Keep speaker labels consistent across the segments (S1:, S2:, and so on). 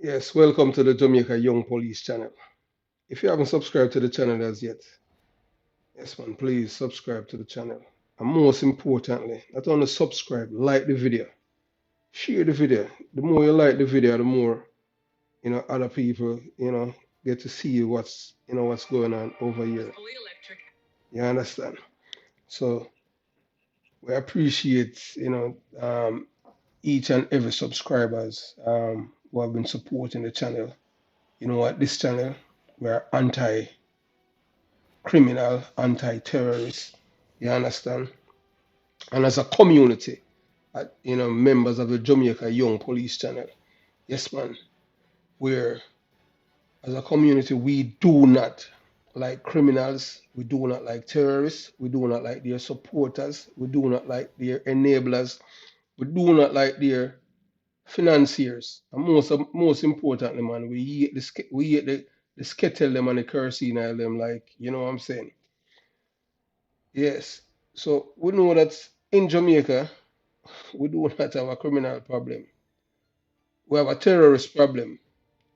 S1: Yes, welcome to the Jamaica Young Police channel. If you haven't subscribed to the channel as yet, yes, man, please subscribe to the channel. And most importantly, not only subscribe, like the video, share the video. The more you like the video, the more other people get to see what's going on over here. You understand? So we appreciate each and every subscribers who have been supporting the channel. You know what? This channel we're anti-criminal, anti-terrorist. You understand? And as a community, members of the Jamaica Young Police Channel, yes, man, we're as a community we do not like criminals, we do not like terrorists, we do not like their supporters, we do not like their enablers, we do not like their financiers, and most importantly, man, we hate the skettle them and the kerosene oil them, like you know what I'm saying. Yes. So we know that in Jamaica, we do not have a criminal problem. We have a terrorist problem.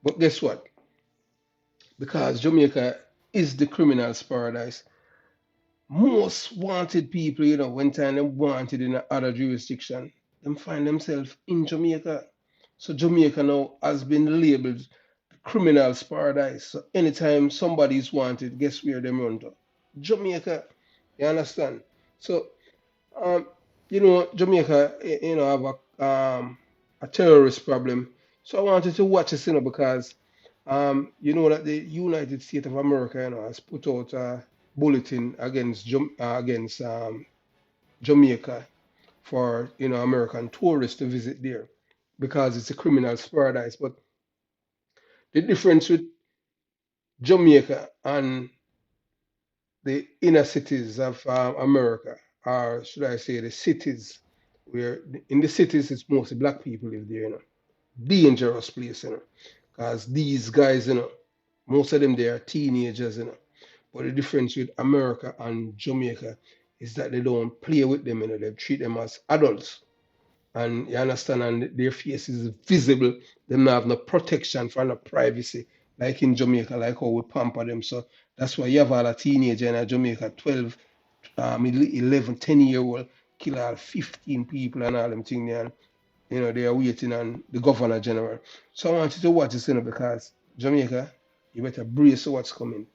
S1: But guess what? Because Jamaica is the criminal's paradise, most wanted people, when time they wanted in other jurisdiction, them find themselves in Jamaica. So Jamaica now has been labeled the criminal's paradise. So anytime somebody is wanted, guess where they run to? Jamaica. You understand? So Um, Jamaica, have a terrorist problem. So I wanted to watch this, because you know that the United States of America, has put out a bulletin against Jamaica for American tourists to visit there because it's a criminal's paradise. But the difference with Jamaica and the inner cities of America, or should I say the cities, where in the cities it's mostly black people live there, dangerous place, because these guys, most of them they are teenagers, But the difference with America and Jamaica is that they don't play with them, they treat them as adults. And you understand, and their face is visible. They don't have no protection for no privacy, like in Jamaica, like how we pamper them. So that's why you have all a teenager in Jamaica, 12, 11, 10-year-old, kill all 15 people and all them things there. And, they are waiting on the governor general. So I want you to watch this, because Jamaica, you better brace for what's coming.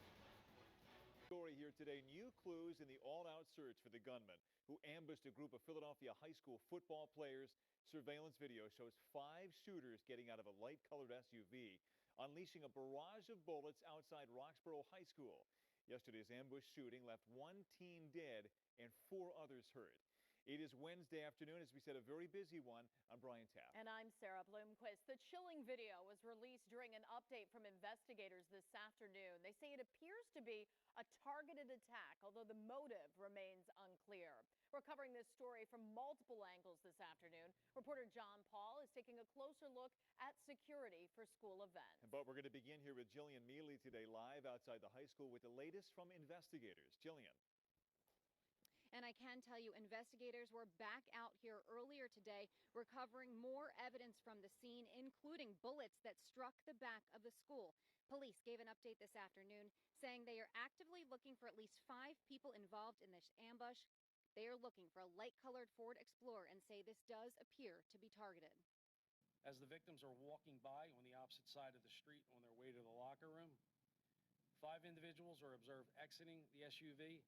S2: Story here today. New clues in the all-out search for the gunman who ambushed a group of Philadelphia high school football players. Surveillance video shows 5 shooters getting out of a light-colored SUV, unleashing a barrage of bullets outside Roxborough High School. Yesterday's ambush shooting left 1 teen dead and 4 others hurt. It is Wednesday afternoon, as we said, a very busy one. I'm Brian Taft.
S3: And I'm Sarah Bloomquist. The chilling video was released during an update from investigators this afternoon. They say it appears to be a targeted attack, although the motive remains unclear. We're covering this story from multiple angles this afternoon. Reporter John Paul is taking a closer look at security for school events.
S2: But we're going to begin here with Jillian Mealy today, live outside the high school with the latest from investigators. Jillian.
S4: And I can tell you, investigators were back out here earlier today recovering more evidence from the scene, including bullets that struck the back of the school. Police gave an update this afternoon saying they are actively looking for at least 5 people involved in this ambush. They are looking for a light-colored Ford Explorer and say this does appear to be targeted.
S5: As the victims are walking by on the opposite side of the street on their way to the locker room, 5 individuals are observed exiting the SUV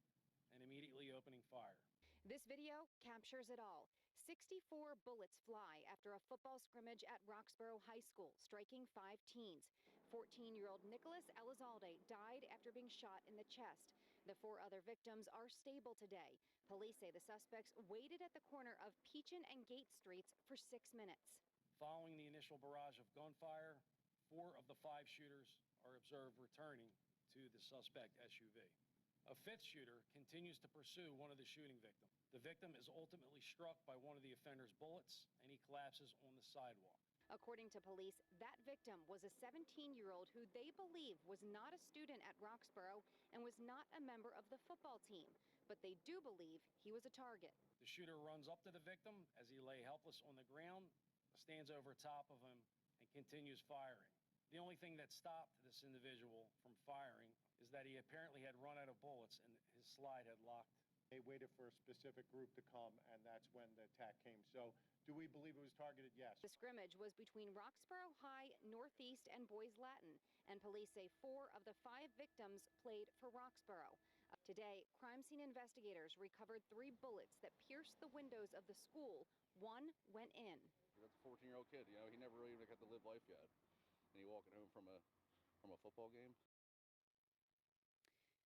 S5: and immediately opening fire.
S4: This video captures it all. 64 bullets fly after a football scrimmage at Roxborough High School, striking 5 teens. 14-year-old Nicholas Elizalde died after being shot in the chest. The 4 other victims are stable today. Police say the suspects waited at the corner of Peachin and Gate Streets for 6 minutes.
S5: Following the initial barrage of gunfire, 4 of the 5 shooters are observed returning to the suspect SUV. A 5th shooter continues to pursue one of the shooting victims. The victim is ultimately struck by one of the offender's bullets, and he collapses on the sidewalk.
S4: According to police, that victim was a 17-year-old who they believe was not a student at Roxborough and was not a member of the football team. But they do believe he was a target.
S5: The shooter runs up to the victim as he lay helpless on the ground, stands over top of him, and continues firing. The only thing that stopped this individual from firing is that he apparently had run out of bullets and his slide had locked.
S6: They waited for a specific group to come, and that's when the attack came. So, do we believe it was targeted? Yes.
S4: The scrimmage was between Roxborough High, Northeast, and Boys Latin, and police say 4 of the 5 victims played for Roxborough. Today, crime scene investigators recovered 3 bullets that pierced the windows of the school. One went in.
S7: That's a 14-year-old kid. You know, he never really got to live life yet, and he walking home from a football game.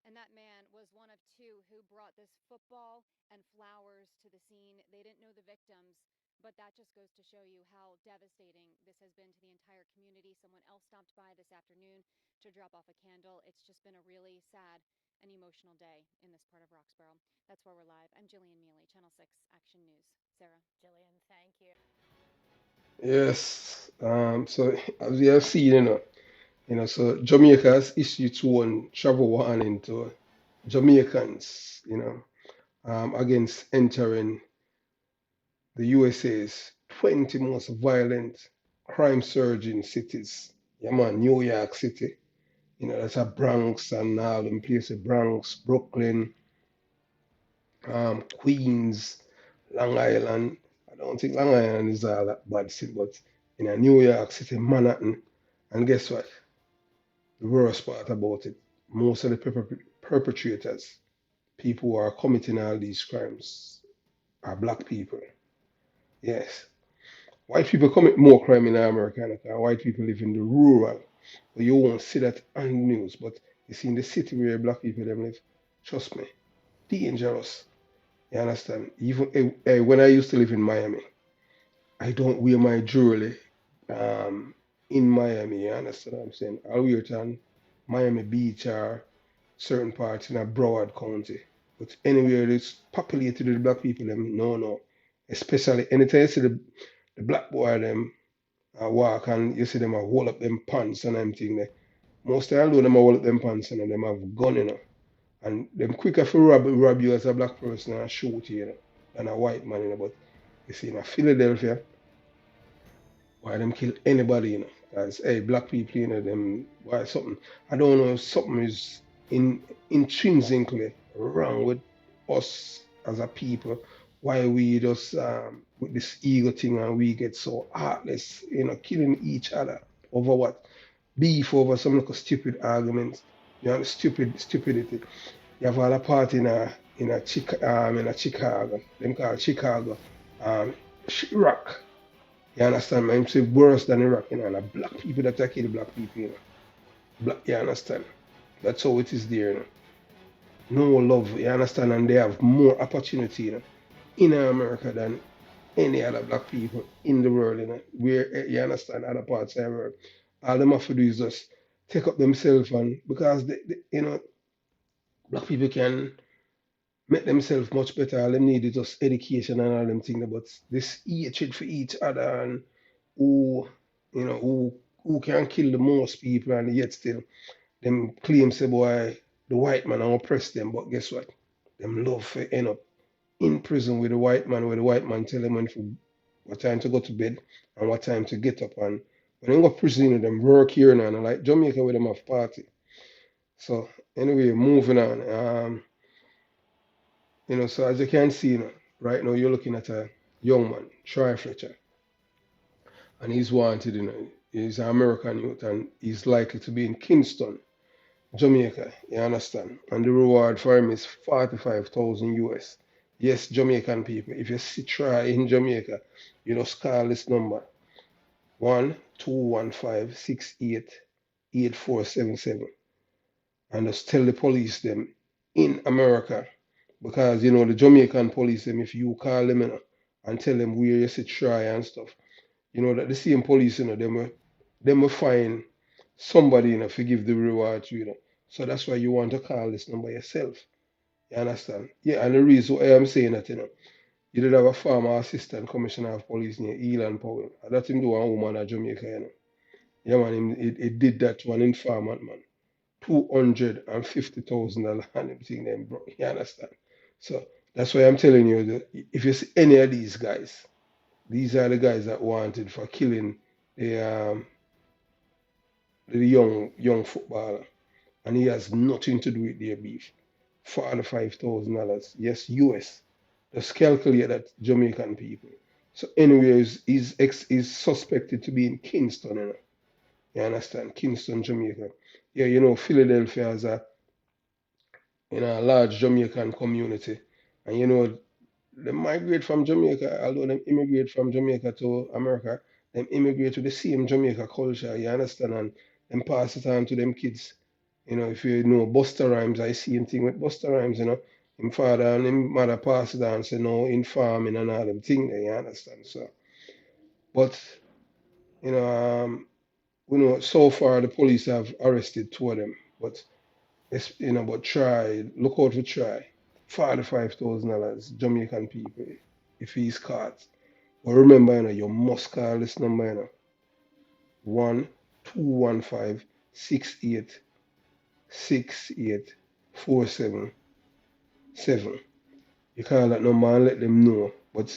S4: And that man was one of 2 who brought this football and flowers to the scene. They didn't know the victims, but that just goes to show you how devastating this has been to the entire community. Someone else stopped by this afternoon to drop off a candle. It's just been a really sad and emotional day in this part of Roxborough. That's where we're live. I'm Jillian Mealy, Channel 6 Action News. Sarah.
S3: Jillian, thank you.
S1: Yes. So as we have seen, so Jamaica has issued its own travel warning to Jamaicans, against entering the USA's 20 most violent crime surging cities. Yeah, man, New York City, that's a Bronx and all them places, Bronx, Brooklyn, Queens, Long Island. I don't think Long Island is all that bad city, but New York City, Manhattan, and guess what? The worst part about it, most of the perpetrators, people who are committing all these crimes, are black people. Yes. White people commit more crime in America because white people live in the rural. But you won't see that on the news. But you see in the city where black people them live, trust me, dangerous. You understand? Even when I used to live in Miami, I don't wear my jewelry in Miami. You understand what I'm saying? I'll wear it on Miami Beach or certain parts in a Broward County. But anywhere that's populated with black people, them no, no. Especially anytime you see the black boy them walk and you see them hold up them pants and everything there. Most of them hold up them pants and them have gun, And them quicker for rob you as a black person and shoot you, than a white man, But you see in Philadelphia, why them kill anybody, Because hey, black people, them why something I don't know if something is intrinsically wrong with us as a people. Why we just with this ego thing and we get so heartless, killing each other over what? Beef over some little stupid arguments, stupidity. You have all a party in a Chicago, them called Chicago, Rock. You understand, man? It's worse than Iraq, and the black people that are killing black people, Black, you understand? That's how it is there, No love, you understand? And they have more opportunity, in America than any other black people in the world, Where, you understand, other parts of the world. All them have to do is just take up themselves and because black people can make themselves much better. All them need is just education and all them things. But this hatred for each other and who who can kill the most people and yet still them claim say boy the white man and oppress them. But guess what? Them love to end up in prison with the white man where the white man tell them what time to go to bed and what time to get up and when they go to prison them work here now and like Jamaica with them have party. So anyway, moving on. So as you can see, right now you're looking at a young man, Troy Fletcher, and he's wanted, he's an American youth, and he's likely to be in Kingston, Jamaica. You understand? And the reward for him is 45,000 US. Yes, Jamaican people, if you see Troy in Jamaica, you just call this number 1-215-68-8477 and just tell the police them in America because the Jamaican police them if you call them and tell them where you see try and stuff, that the same police, them will find somebody, to give the reward to So that's why you want to call this number yourself. You understand? Yeah, and the reason why I'm saying that, you did have a former assistant commissioner of police named Elan Powell. And that him do a woman at Jamaica, Yeah, man, it did that to an informant, man. $250,000 and everything then, bro. You understand? So that's why I'm telling you that if you see any of these guys, these are the guys that wanted for killing the the young footballer, and he has nothing to do with their beef. $45,000. Yes, US. Just calculate that Jamaican people. So anyways, is suspected to be in Kingston, you know. You understand? Kingston, Jamaica. Yeah, you know, Philadelphia has a large Jamaican community. And you know, they migrate from Jamaica, although they immigrate from Jamaica to America, they immigrate to the same Jamaica culture, you understand? And then pass it on to them kids. You know, if you know Buster Rhymes, I see him thing with Buster Rhymes, you know. Him father and him mother pass it on, say no in farming and all them thing there, you understand? So but you know, so far the police have arrested two of them. But it's but try, look out for try. $45,000 Jamaican people if he's caught. But remember, you must call this number, 1-215-68-68-477. You call that number and let them know. But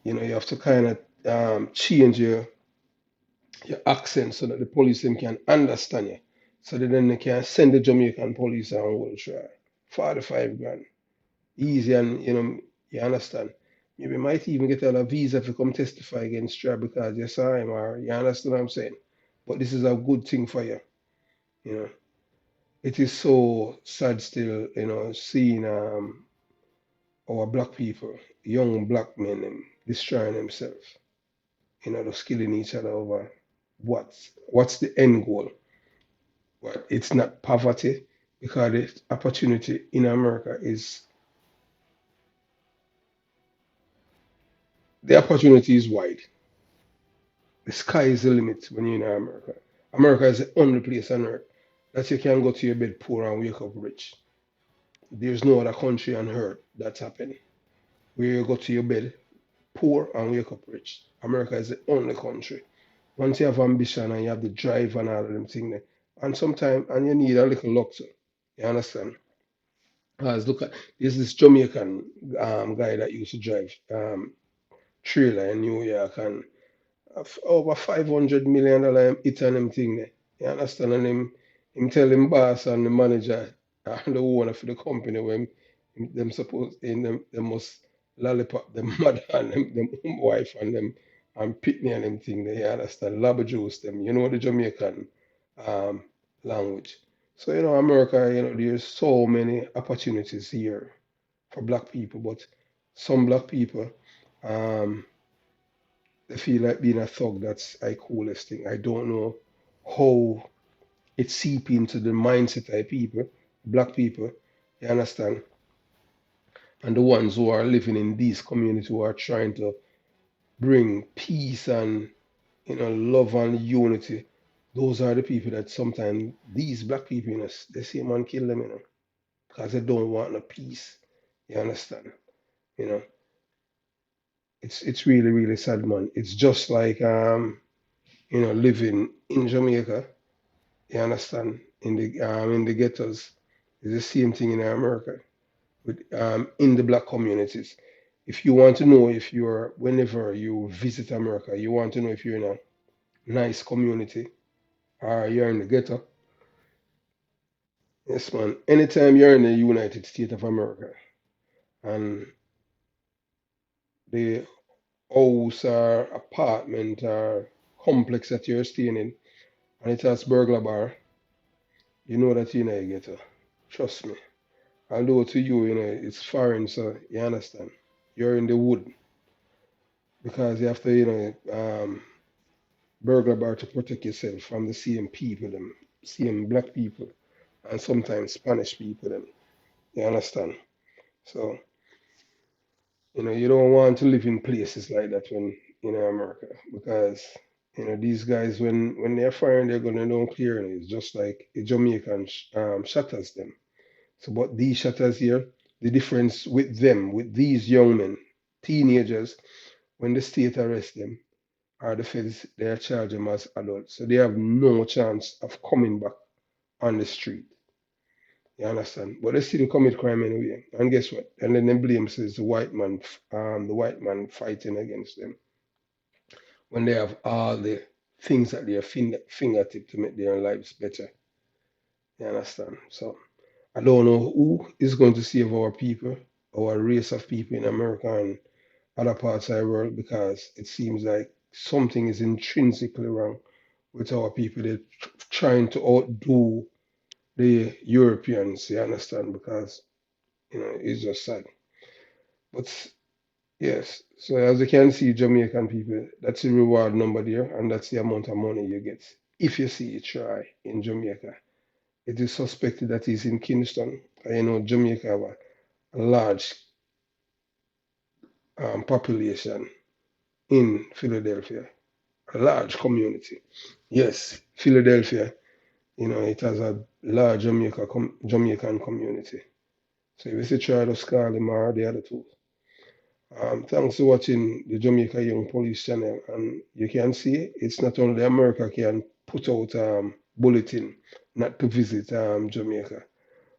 S1: you have to kind of change your accent so that the police them can understand you. So that then they can send the Jamaican police and will try. 45 grand. Easy and you understand. Maybe might even get a visa to come testify against Trump because you saw him or you understand what I'm saying. But this is a good thing for you. You know. It is so sad still, seeing our black people, young black men destroying themselves, just killing each other over what's the end goal. But it's not poverty because the opportunity in America is wide. The sky is the limit when you're in America. America is the only place on earth that you can go to your bed poor and wake up rich. There's no other country on earth that's happening. Where you go to your bed poor and wake up rich. America is the only country. Once you have ambition and you have the drive and all of them things, and sometimes and you need a little luck too. You understand? As look at there's this Jamaican guy that used to drive trailer in New York and of over $500 million hit on him thing there. You understand? And him tell him boss and the manager and the owner for the company when them suppose in them must lollipop them mother and them wife and them and pitney and them thing there. You understand? Laba juice them. You know the Jamaican um, language. So America, there's so many opportunities here for black people, but some black people um, they feel like being a thug, that's a coolest thing. I don't know how it seep into the mindset of people, black people, you understand? And the ones who are living in these communities who are trying to bring peace and love and unity. Those are the people that sometimes these black people, they see a man kill them, because they don't want no peace. You understand? You know, it's really, really sad, man. It's just like living in Jamaica. You understand? In the ghettos, it's the same thing in America with in the black communities. If you want to know if you're whenever you visit America, you want to know if you're in a nice community or you're in the ghetto. Yes, man. Anytime you're in the United States of America and the house or apartment or complex that you're staying in and it has burglar bar, you know that you're in a ghetto. Trust me. Although to you, it's foreign, so you understand. You're in the wood because you have to, burglar bar to protect yourself from the same people, them, same black people, and sometimes Spanish people, them. You understand? So, you don't want to live in places like that when in America because, these guys, when they're firing, they're going to don't clear it. It's just like a Jamaican shatters them. So, but these shutters here, the difference with them, with these young men, teenagers, when the state arrests them, or the feds, they are charged them as adults. So they have no chance of coming back on the street. You understand? But they still commit crime anyway. And guess what? And then they blame says the white man fighting against them when they have all the things at their fingertip to make their lives better. You understand? So I don't know who is going to save our people, our race of people in America and other parts of the world, because it seems like something is intrinsically wrong with our people. They're trying to outdo the Europeans, you understand? Because, it's just sad. But yes, so as you can see, Jamaican people, that's the reward number there, and that's the amount of money you get if you see it try in Jamaica. It is suspected that he's in Kingston. Jamaica have a large population in Philadelphia, a large community. Yes, Philadelphia, it has a large Jamaican community. So if you see try to call him or the other two. Thanks for watching the Jamaica Young Police channel, and you can see it's not only America can put out bulletin not to visit Jamaica.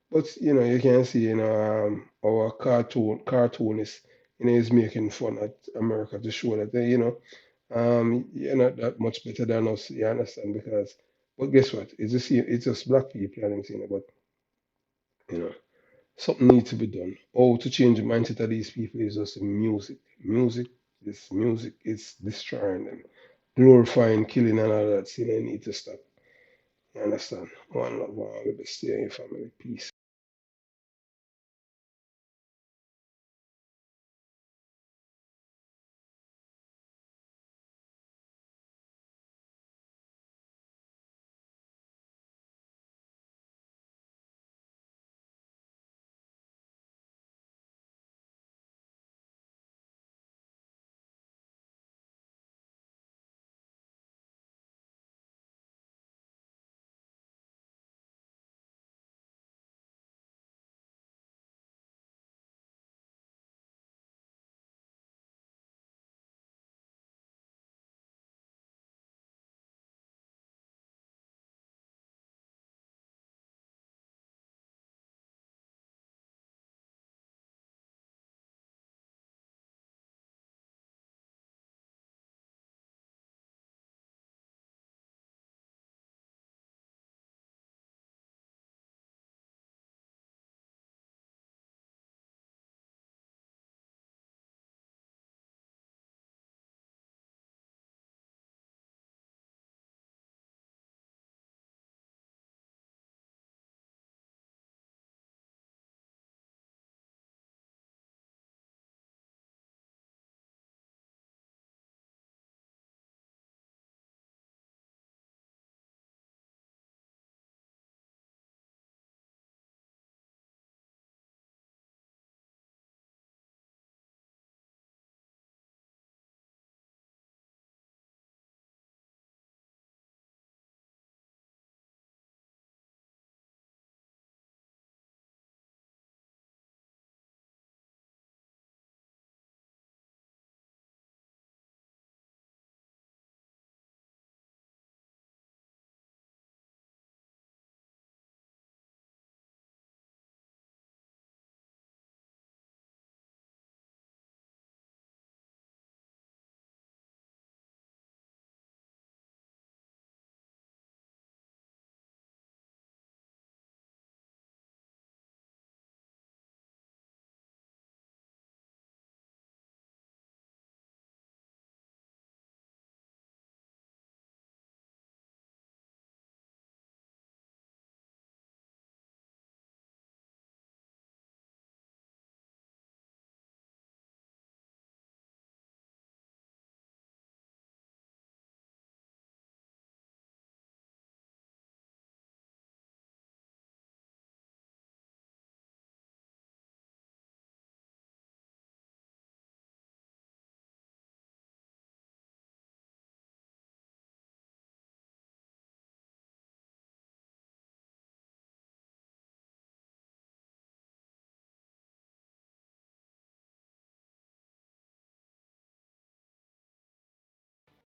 S1: But you can see, our cartoonist, is making fun at America to show that you're not that much better than us. You understand? But guess what? It's just black people and everything. But you know, something needs to be done. Or to change the mindset of these people is just music. Music is destroying them, glorifying killing and all that. You need to stop. You understand? One love, one, the best. Stay in your family. Peace.